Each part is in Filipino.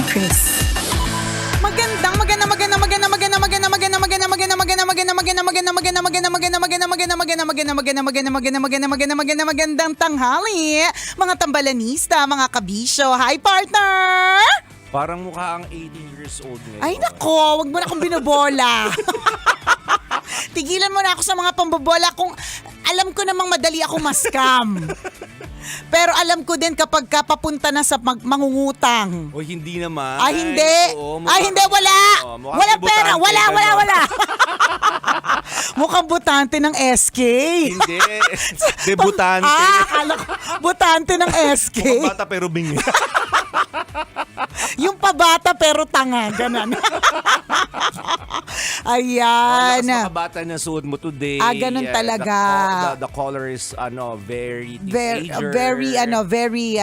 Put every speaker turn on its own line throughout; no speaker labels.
Chris.
Magandang tanghali, mga tambalanista, mga kabisyo. Hi, partner!
Parang mukha ang 18 years old ngayon.
Ay, nako, wag mo na akong binobola. Tigilan mo na ako sa mga pambobola kung alam ko namang madali ako maskam. Pero alam ko din kapag papunta na sa mangungutang.
O hindi naman.
Ay, hindi.
Oo,
Hindi, wala. Wala pera. Wala. Mukhang butante ng SK.
Hindi. Debutante.
Akala ko, butante ng SK.
Mukhang bata pero bingi.
Yung pabata pero tanga. Ganon. Ayan.
Lakas makabata na suot mo today.
Ganun talaga.
The color is very
Very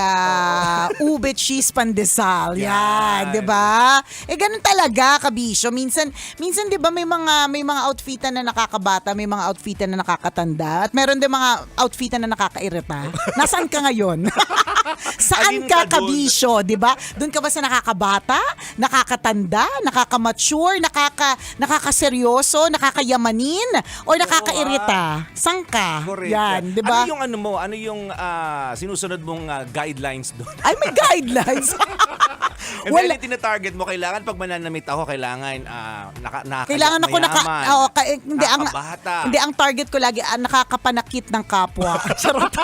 ube cheese pandesal. Yan, 'di ba? Ganun talaga, kabisyo. Minsan 'di ba may mga outfitan na nakakabata, may mga outfitan na nakakatanda, at meron din mga outfitan na nakakairita. Nasaan ka ngayon? Saan ka, kabisyo, 'di ba? Doon ka ba sa nakakabata, nakakatanda, nakakamature, nakakaseryoso, nakakayamanin, o nakakairita? Saan ka?
Correct.
Yan, 'di ba?
Ano yung sinusunod mong guidelines doon?
Ay, may guidelines.
Wala. Tina-target mo, kailangan pag mananamit ako, kailangan
Kailangan ako
nakakabata.
Hindi, ang target ko lagi nakakapanakit ng kapwa. Charot.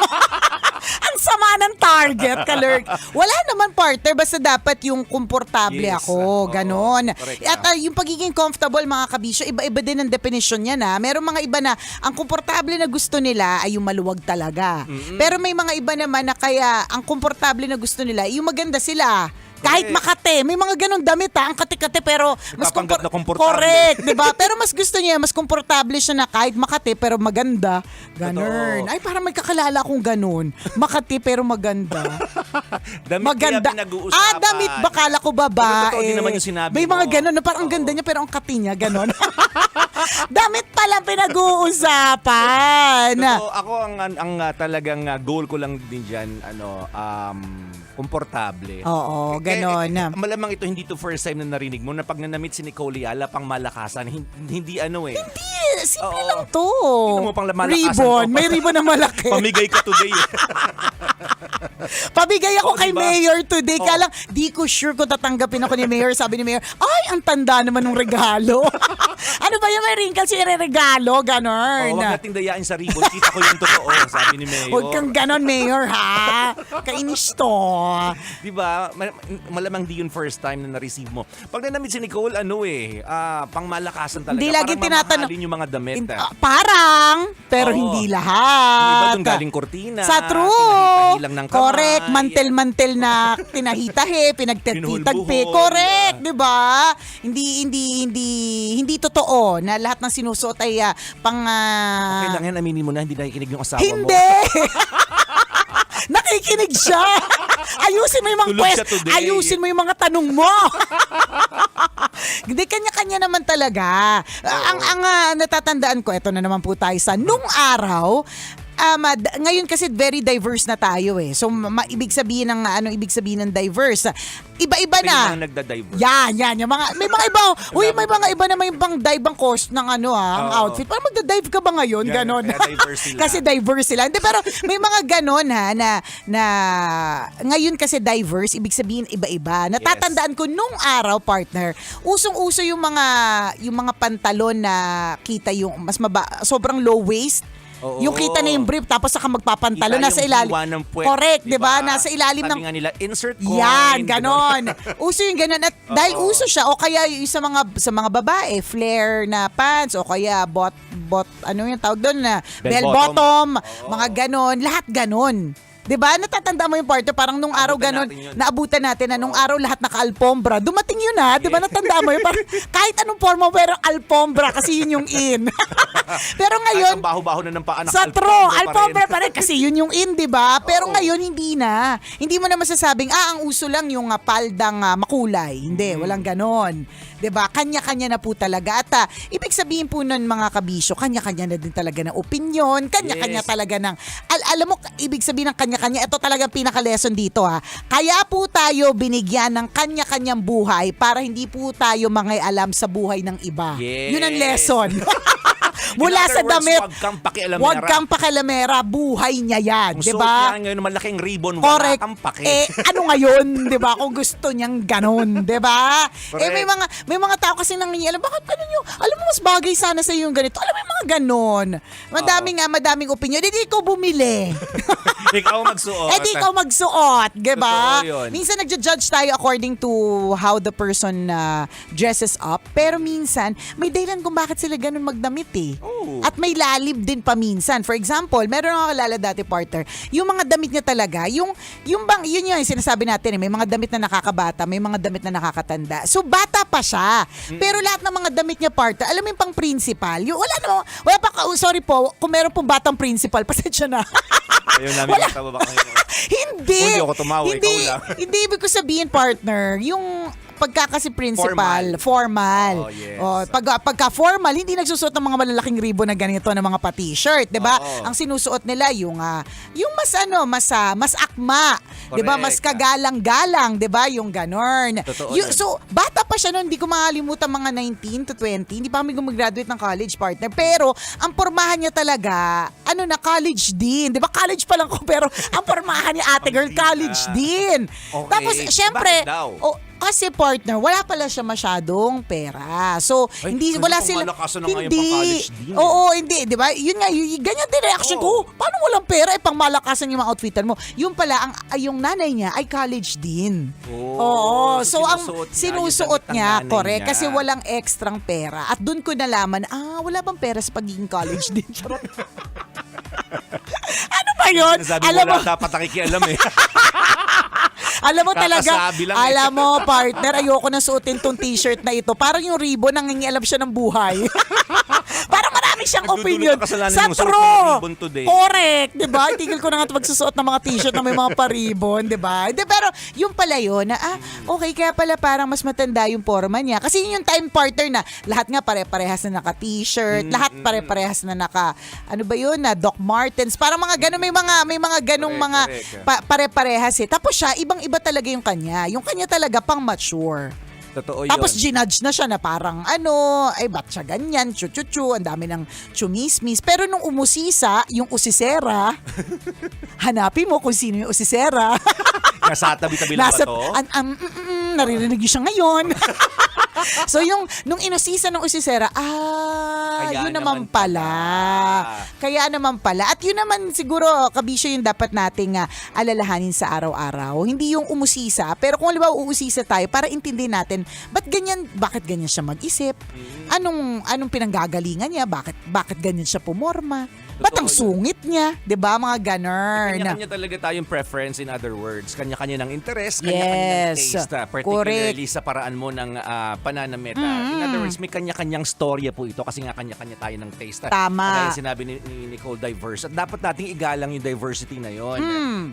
Ang sama ng target, kalurk. Wala naman, partner, basta dapat yung komportable ako, ganon. At yung pagiging comfortable, mga kabisyo, iba-iba din ang definition niya na. Merong mga iba na ang komportable na gusto nila ay yung maluwag talaga. Pero may mga iba naman na kaya ang komportable na gusto nila ay yung maganda sila. Kahit Makate, may mga ganun damit ang kate-kate pero mas
komportable.
Correct, 'di ba? Pero mas gusto niya, mas komportable siya na kahit Makate pero maganda. Ganun. Ay, parang may kakalala akong ganun. Makate pero maganda.
Damit
maganda.
pinag-uusapan.
Damit ba? Kala ko babae.
Totoo din naman yung sinabi
may
mo.
mga ganun na parang ang ganda niya pero ang kati niya ganun. Damit pala pinag-uusapan.
So, ako ang talagang goal ko lang din diyan, komportable.
Oo, ganon.
Malamang ito hindi to first time na narinig mo na pag nanamit si Nicole Yala pang malakasan. Hindi.
Hindi, simple lang to.
Tingnan mo, pang malakasan
ribbon,
to.
may ribbon na malaki.
Pamigay ka today.
Pabigay ako kay
diba?
Mayor today. Kaya lang, di ko sure kung tatanggapin ako ni Mayor. Sabi ni Mayor, ay, ang tanda naman ng regalo. Ano ba yung may wrinkles yung regalo? Ganon.
Huwag nating dayain sa ribbon. Kita ko yung totoo, sabi ni Mayor.
Huwag kang ganon, Mayor, ha? Kainis to.
Diba? Malamang di yun first time na na-receive mo. Pag nanamit si Nicole, pang malakasan talaga.
Hindi lagi tinatanong.
Mamahalin yung mga damit.
Parang, pero hindi lahat.
Yung iba doon galing kortina.
Sa true.
Tinahitahi lang ng kamay.
Correct. Mantel-mantel na tinahitahe, pinagtitagpi. Correct, di ba? Hindi totoo na lahat ng sinusuot ay pang...
Okay lang yan, aminin mo na, hindi nakikinig yung asawa mo.
Hindi! Nakikinig siya. Ayusin mo yung mga ayusin mo yung mga tanong mo. Hindi, kanya-kanya naman talaga. Ang natatandaan ko, eto na naman po tayo sa nung araw. Ngayon kasi very diverse na tayo eh. So ibig sabihin ng diverse. Iba-iba na.
May mga nagda-diverse.
Yan. May mga iba. May mga iba na may pang dive ang cost ng ang outfit. Parang magda-dive ka ba ngayon? Ganon.
Diverse sila.
Kasi diverse sila. Hindi, pero may mga ganon na ngayon kasi diverse, ibig sabihin iba-iba. Natatandaan ko nung araw, partner, usong-uso yung mga pantalon na kita yung sobrang low waist.
Oo.
Yung kita na yung brief tapos saka magpapantalon nasa ilalim. Correct, 'di ba? Nasa ilalim ng
sabi nga nila, insert coin.
Yan, ganon. Uso yung ganon at dahil uso siya o kaya yung sa mga babae, flare na pants o kaya bot ano yung tawag doon na bell bottom, mga ganon, lahat ganon. 'Di ba? Natatanda mo yung part, parang nung araw ganon, naabutan natin na nung araw lahat naka-alpombra. Dumating yun ha, 'di ba? Natanda mo yun, parang kahit anong forma pero alpombra kasi yun yung in. Pero ngayon,
ang baho-baho na ng paa
sa true, alpombra pa rin kasi yun yung in, 'di ba? Pero ngayon hindi na. Hindi mo na masasabing ang uso lang yung paldang makulay. Hindi, walang ganon. 'Di ba? Kanya-kanya na po talaga. At ibig sabihin po nun mga kabisyo, kanya-kanya na din talaga ng opinion, kanya-kanya talaga ng alam mo, ibig sabihin ng kanya kanya-kanya. Ito talagang pinaka-lesson dito ha. Kaya po tayo binigyan ng kanya-kanyang buhay para hindi po tayo mangialam sa buhay ng iba.
Yes.
Yun ang lesson. Mula
In other
sa
words,
damit,
Huwag kang pakialamera.
huwag kang pakialamera, buhay niya yan,
Kung
di
suot
ba?
niya ngayon malaking ribbon, wala
Correct.
kang pake.
Ano ngayon, 'di ba? Kung gusto niyang ganon, 'di ba?
Correct.
May mga tao kasi nangingialam, bakit ganun yung, alam mo mas bagay sana sa yung ganito. Alam mo yung mga ganon. Madaming opinion. Hindi ikaw bumili.
Ikaw magsuot.
Di ikaw magsuot, 'di ba?
Totoo yun.
Minsan nagja-judge tayo according to how the person dresses up, pero minsan may dahilan kung bakit sila ganun magdamit eh.
Oh.
At may lalib din pa minsan. For example, meron akong kalala dati partner, yung mga damit niya talaga, yung yung sinasabi natin, may mga damit na nakakabata, may mga damit na nakakatanda. So bata pa siya. Pero lahat ng mga damit niya partner, alam mo yung pang principal, yung wala pa, sorry po, kung meron pong batang principal, pasensya na.
Ayun namin mataba ba kayo?
Hindi.
Hindi ako tumawa, ikaw lang.
Hindi ibig ko sabihin partner, yung pagka kasi principal, formal.
Oh, yes.
Pagka formal, hindi nagsusuot ng mga malalaking ribbon na ganito ng mga pa-t-shirt, 'di ba?
Oo.
Ang sinusuot nila yung mas akma, 'di ba?
Correct.
Mas kagalang-galang, 'di ba? Yung ganon.
Totoo yan.
So, bata pa siya noon, hindi ko makalimutan mga 19 to 20, hindi pa kami gumraduate ng college partner. Pero ang pormahan niya talaga, college din, 'di ba? College pa lang ko pero ang pormahan ni ate girl college din.
Okay.
Tapos syempre,
Bakit daw?
kasi partner, wala pala siya masyadong pera. So,
Ay,
hindi
kasi
wala
pang
sila.
malakasan na nga yung pang-college din, eh.
Oo, hindi, 'di ba? Yun nga, ganyan din reaction ko. Paano walang pera pang malakasan yung mga outfitan mo? Yung pala yung nanay niya ay college din. Oo. So, ang sinusuot
yung damit ng
niya,
nanay
correct,
niya.
kasi walang extrang pera. At doon ko nalaman, wala bang pera sa pagiging college din. Charot. Ano ba yun?
Sinasabi
Alam
mo
mo,
lang, dapat nakikialam eh.
alam mo talaga,
Kakasabi lang eh.
alam mo partner, ayoko na suotin tong t-shirt na ito. Parang yung ribbon, nangingialam siya ng buhay. Parang marami siyang
Nagdudulot
opinion.
ang kasalanan
Sa
yung suot ng
true.
ribbon today.
Correct. Diba? Tigil ko na nga magsusuot ng mga t-shirt na may mga pa-ribbon. Diba? Pero yung pala yun, na okay, kaya pala parang mas matanda yung forma niya. Kasi yun yung time partner na lahat nga pare-parehas na naka-t-shirt, lahat pare-parehas na naka, ano ba yun, na Doc Martens. Parang mga ganun, may mga ganung mga
Correct.
pare-parehas eh. Tapos siya, ibang-iba talaga yung kanya. Yung kanya talaga pang mature.
Totoo yun.
Tapos ginudge na siya na parang ba't siya ganyan, chu-chu-chu, ang dami ng chumismis. Pero nung umusisa, yung usisera, hanapin mo kung sino yung usisera.
Nasa tabi-tabi lang ba to?
Naririnig niyo siya ngayon. So nung inusisa ng usisera,
Kaya
yun
naman
naman pala. Kaya naman pala. At yun naman siguro, kabisyo yung dapat nating alalahanin sa araw-araw. Hindi yung umusisa, pero kung halimbawa uusisa tayo, para intindihin natin, bakit ganyan siya mag-isip? Anong pinanggagalingan niya? Bakit ganyan siya pumorma? Ba't ang sungit niya? 'Di ba mga ganun?
Kanya-kanya talaga tayong preference, in other words. Kanya-kanya ng interest,
Yes.
kanya-kanya ng taste. Particularly
Correct.
sa paraan mo ng pananamit. In other words, may kanya-kanyang storya po ito kasi nga kanya-kanya tayo ng taste.
Tama.
Kaya sinabi ni Nicole, diverse. At dapat nating igalang yung diversity na yon.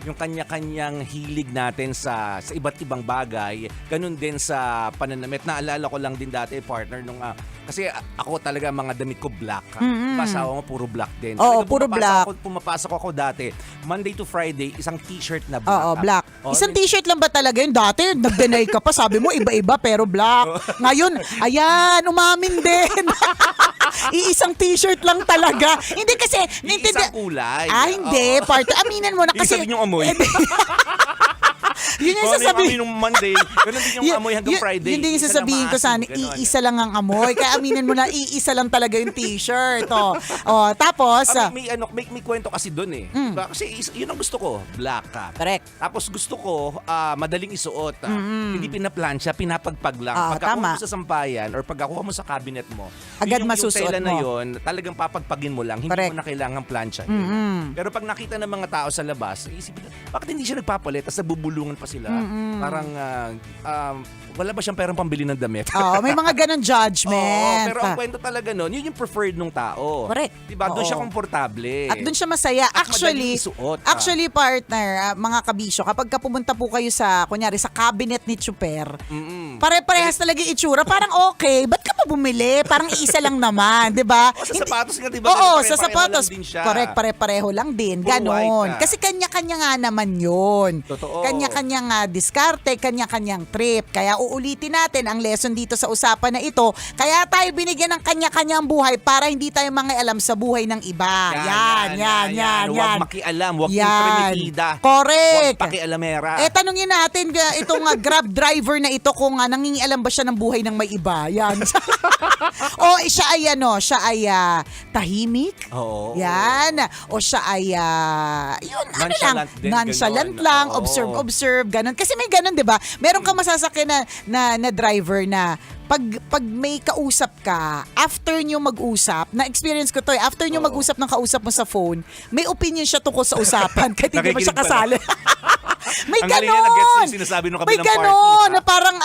Yung kanya-kanyang hilig natin sa iba't ibang bagay. Ganun din sa pananamit. Naalala ko lang din dati, partner, nung kasi ako talaga mga damit ko black. Asawa mo puro black din.
Oo,
Talagang
puro black.
Pumapasok ako dati, Monday to Friday, isang t-shirt na black.
Oo, black.
Oh,
Isang t-shirt lang ba talaga yun? Dati, nag-deny ka pa. Sabi mo, iba-iba pero black. Ngayon, ayan, umamin din. Iisang t-shirt lang talaga. Hindi kasi,
Isang kulay.
hindi.
Oo.
Part, aminin mo na kasi.
Ibig sabihin yung amoy.
Yun yung
Ano yung
sasabihin.
amoy nung Monday, ganun din yung amoy hanggang Friday.
Yun din yung
Isa lang
sasabihin ko sana,
maasim, ganun.
iisa lang ang amoy. Kaya aminin mo na, iisa lang talaga yung t-shirt. Tapos,
May kwento kasi doon eh. Diba? Kasi yun ang gusto ko, black ka.
correct.
Tapos gusto ko, madaling isuot. Hindi pinaplansya, pinapagpag lang. Pagkakuha
tama.
mo sa sampayan or pagkakuha mo sa cabinet mo,
Agad
yung
masusuot
tela na
mo.
yun, talagang papagpagin mo lang. Hindi
Correct.
mo na kailangang plansya. Pero pag nakita ng mga tao sa labas, isipin, bakit hindi siya nagpapalit tapos nabubulungan pa pa sila. Parang wala ba siyang perang pambili ng damit?
Oo, may mga ganun
Oo,
judgment.
pero ang kwento talaga nun, yun yung preferred nung tao.
Correct.
Diba? Doon
Oo.
siya komportable.
At doon siya masaya.
At madaling isuot,
Actually, partner, mga kabisyo, kapag ka pumunta po kayo sa, kunyari, sa cabinet ni Chuper, pare-parehas talaga yung itsura. Parang okay, ba't ka pa bumili? Parang isa lang naman, di ba?
O, sa sapatos nga, diba?
Oo,
Pare-pareho
sa sapatos.
lang din siya.
Correct, pare-pareho lang din.
Puro
Ganon.
white ka.
Kasi kanya-kanya nga naman yun.
Totoo.
Kanya-kanyang diskarte, kanya-kanyang trip. Kaya uulitin natin ang lesson dito sa usapan na ito. Kaya tayo binigyan ng kanya-kanyang buhay para hindi tayo mangialam sa buhay ng iba. Yan.
Huwag makialam, huwag
Yan.
intrimitida.
Correct.
Huwag pakialamera.
Tanungin natin itong Grab driver na ito kung nangingialam ba siya ng buhay ng may iba. Yan. Siya ay tahimik.
Oo.
Yan. O siya ay
Nonchalant din,
nonchalant
ganon.
lang,
Oo.
observe, ganun. Kasi may ganun, 'di ba? Meron kang masasakyan na driver na pag may kausap ka, after nyo mag-usap, na-experience ko to after nyo mag-usap ng kausap mo sa phone, may opinion siya tungkol sa usapan kahit hindi mo siya
Nakikinig pala.
kasali. May
Ang galing niya, nag-gets
ganon!
yung sinasabi ng
May
kabilang
ganon!
party,
Na parang,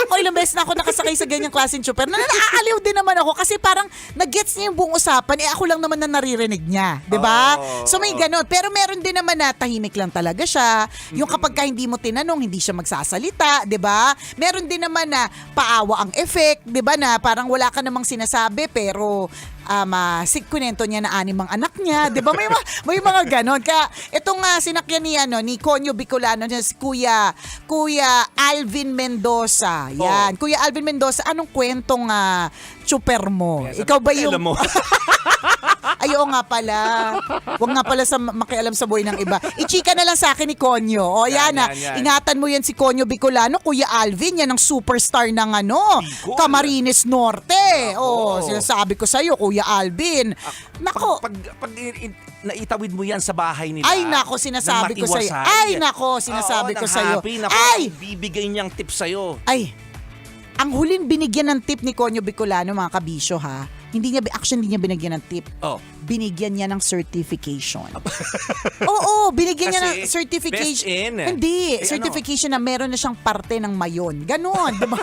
ako ilang beses na ako nakasakay sa ganyang klaseng chuper, na naaaliw din naman ako kasi parang nag-gets niya yung buong usapan, ako lang naman na naririnig niya. 'Di ba? So may ganon. Pero meron din naman na tahimik lang talaga siya. Yung kapag ka hindi mo tinanong, hindi siya magsasalita. 'Di ba? Meron din naman na paawa ang effect. 'Di ba? Na parang wala ka namang sinasabi pero kunento niya na 6 ang anak niya, 'di ba? May mga ganon. Kaya itong sinakyan ni Conyo Bicolano, si Kuya Alvin Mendoza. Yan. Kuya Alvin Mendoza, anong kwentong chuper mo?
Yes,
Ikaw ba yung
alam mo.
Ay, oo nga pala. Huwag nga pala sa makialam sa buhay ng iba. Ichika na lang sa akin ni Conyo. O yan. Ingatan mo yan si Conyo Bicolano, Kuya Alvin, yan ang superstar ng
Bicol.
Camarines Norte.
Nako.
Sinasabi ko sa iyo, Kuya Alvin. Nako.
Pag naitawid mo yan sa bahay nila.
Ay, nako, sinasabi ko sa iyo. Ay, nako, sinasabi ko sa iyo.
Ay, bibigay niyang tip sa iyo.
Ay, ang huling binigyan ng tip ni Conyo Bicolano, mga kabisyo hindi niya binigyan ng tip.
Oh.
Binigyan niya ng certification. Oo, binigyan niya ng
Kasi
certification.
best in.
Hindi, certification na meron na siyang parte ng mayon. Ganon, di ba?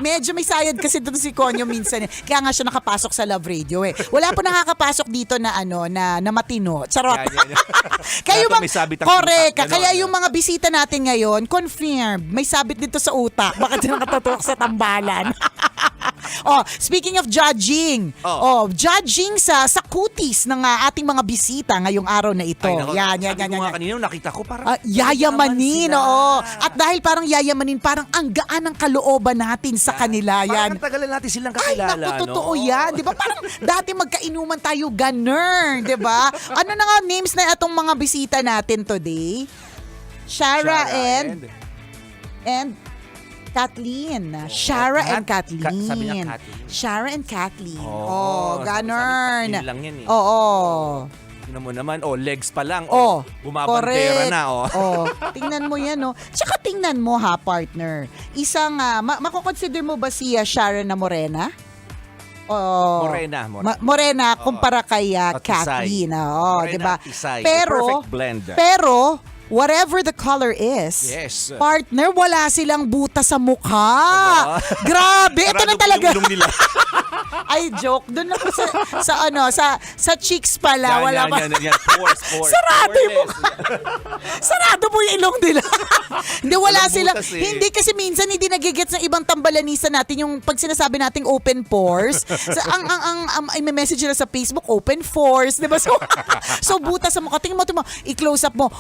Medyo may sayad kasi doon si Conyo minsan. Kaya nga siya nakapasok sa Love Radio eh. Wala pa nakakapasok dito na na matino. Charot.
Yan.
Kayo
Dapat may sabit ang
correct.
utak. Ganon,
Kaya yung mga bisita natin ngayon, confirmed, may sabit dito sa utak. Bakit siya nakatutok sa tambalan? Speaking of judging. Judging sa kutis ng ating mga bisita ngayong araw na ito.
Ay, nako,
Yan.
sabi ko nga kanina, nakita ko parang
Yayamanin,
sila.
oo. At dahil parang yayamanin, parang ang gaan ng kalooban natin sa kanila. Yan.
Parang tagalan natin silang
Ay,
kakilala.
naku, totoo yan. Di ba? Parang dati magkainuman tayo, ganun. Di ba? Ano na nga names na itong mga bisita natin today? Shara and Kathleen. Shara and Kathleen.
Sabi niya Kathleen.
Shara and Kathleen.
Sabi
Ganun.
Kathleen lang yan eh.
Oo.
Tingnan mo naman, legs pa lang.
correct.
Bumabantera na.
Tingnan mo yan, Tsaka tingnan mo partner. Isang, makukonsider mo ba si Shara na morena?
Morena.
Morena kumpara kay Kathleen.
Morena,
Di ba?
Tisay.
Pero,
Perfect blend.
whatever the color is,
Yes.
partner, wala silang buta sa mukha. Grabe, ito na
Sarado po
talaga.
yung ilong nila.
Ay, joke. Doon ako sa cheeks pala. Wala pa.
Yan. Pores.
Sarado yung mukha. Sarado po yung ilong nila. Hindi, wala
Walang
sila.
butas eh.
Hindi kasi minsan hindi nagigets ng ibang tambalanisa natin yung pag sinasabi nating open pores. Ang message nila sa Facebook, open pores. Diba? So butas sa mukha. Tingnan mo, i-close up mo.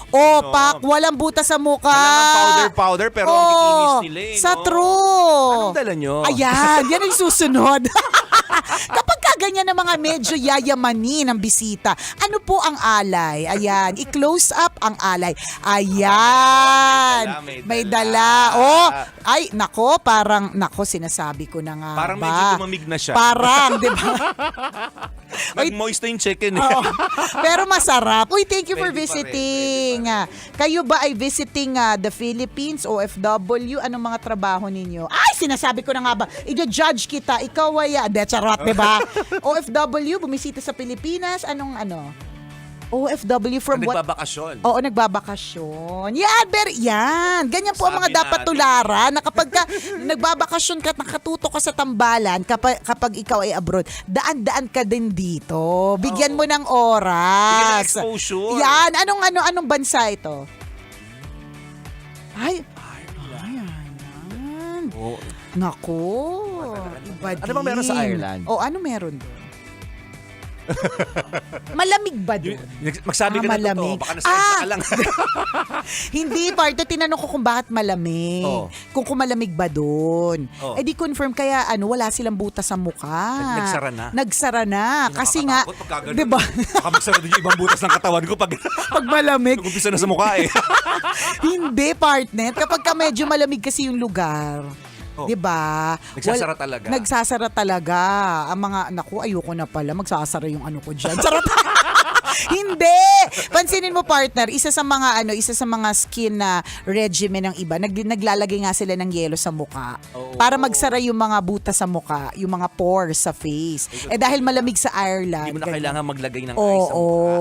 Pak, walang butas sa mukha.
Walang powder, pero ang bikinis nila eh.
Sa true.
Anong dala nyo?
Ayan, yan ang susunod. Kapag kaganyan ng mga medyo yayamanin ng bisita, ano po ang alay? Ayan, i-close up ang alay. Ayan.
May dala.
Ay, sinasabi ko na nga
Parang
ba?
medyo lumamig na siya.
Parang, di ba?
Nag-moist na yung chicken eh.
Pero masarap. Uy, thank you for
Pwede pa rin,
visiting. Kayo ba ay visiting the Philippines, OFW? Anong mga trabaho ninyo? Ay, sinasabi ko na nga ba? I-judge kita. Ikaw ay, charot, di ba? OFW, bumisita sa Pilipinas. Anong OFW from what?
Nagbabakasyon.
Oo, nagbabakasyon. Yan. Ganyan po ang mga
Sabi
dapat
natin.
tularan na kapag ka, nagbabakasyon ka, nakatuto ka sa tambalan, kapag ikaw ay abroad, daan-daan ka din dito. Bigyan mo ng
Bigyan ng
oras.
exposure.
Yan. Anong bansa ito? Ay. Ireland.
Oo.
Naku. Iba
Ano bang meron sa
din.
Ireland?
Ano meron doon? Malamig ba doon?
Magsabi ka ng totoo,
malamig.
baka nasa ka lang.
Hindi, partner. Tinanong ko kung bakit malamig.
Oh.
Kung malamig ba doon.
Oh.
Eh di confirm kaya wala silang butas sa mukha.
Nagsara na.
Nagsara na. Kasi nga,
Nakakatakot pag gano'n.
di ba?
Baka magsara din yung ibang butas ng katawan ko pag
Pag malamig.
nag-umpisa na sa mukha eh.
Hindi, partner. Kapag ka medyo malamig kasi yung lugar.
Oh.
'Di ba?
Nagsasara talaga.
Nagsasara talaga. Ang mga ayoko na pala magsasara yung ko diyan. Charot. Hindi. Pansinin mo, partner, isa sa mga skin na regimen ng iba, naglalagay nga sila ng yelo sa mukha para magsara yung mga butas sa mukha, yung mga pores sa face. Dahil malamig sa Ireland.
Hindi mo na
ganyan.
kailangan maglagay ng ice sa mukha.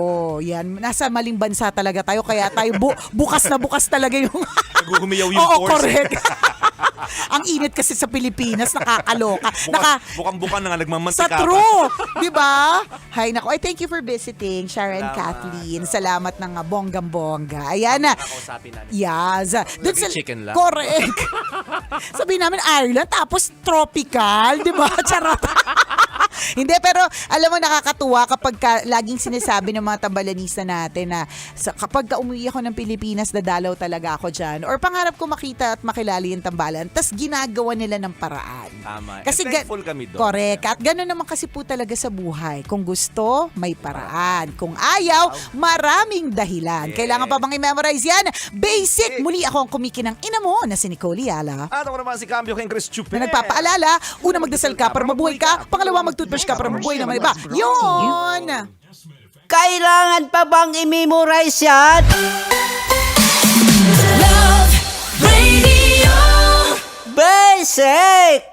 Yan. Nasa maling bansa talaga tayo, kaya tayo bukas na bukas talaga yung
Naghuhumiyaw yung
Oo,
pores.
correct. Ang init kasi sa Pilipinas, nakakaloka.
Bukang-bukan na nga
Sa
nagmamantika.
true, 'di ba? Hay nako. Thank you for visiting, Sharon
Salamat.
Kathleen. Salamat ng bonggang-bongga. Ayan na.
Kakausapin namin.
Yes. Doon
Laging chicken lang.
Correct. Sabihin namin Ireland tapos tropical, 'di ba? Charot. Hindi, pero alam mo, nakakatuwa kapag laging sinasabi ng mga tambalanista natin na kapag umuwi ako ng Pilipinas, dadalaw talaga ako dyan. Or pangarap ko makita at makilala yung tambalan. Tas ginagawa nila ng paraan.
Tama.
Kasi
And thankful kami doon.
Correct. At gano'n naman kasi po talaga sa buhay. Kung gusto, may paraan. Kung ayaw, maraming dahilan.
Yes.
Kailangan pa bang i-memorize yan? Basic! Muli ako ang kumikinang ina mo na si Nicole Yala.
At ako naman si Cambio King Chris Chupe.
Na nagpapaalala, una magdasal ka para mabuhay ka, pangalawa magtutbrush ka para mabuhay naman iba. Yun!
Kailangan pa bang i-memorize yan?
Love Radio.
Basic!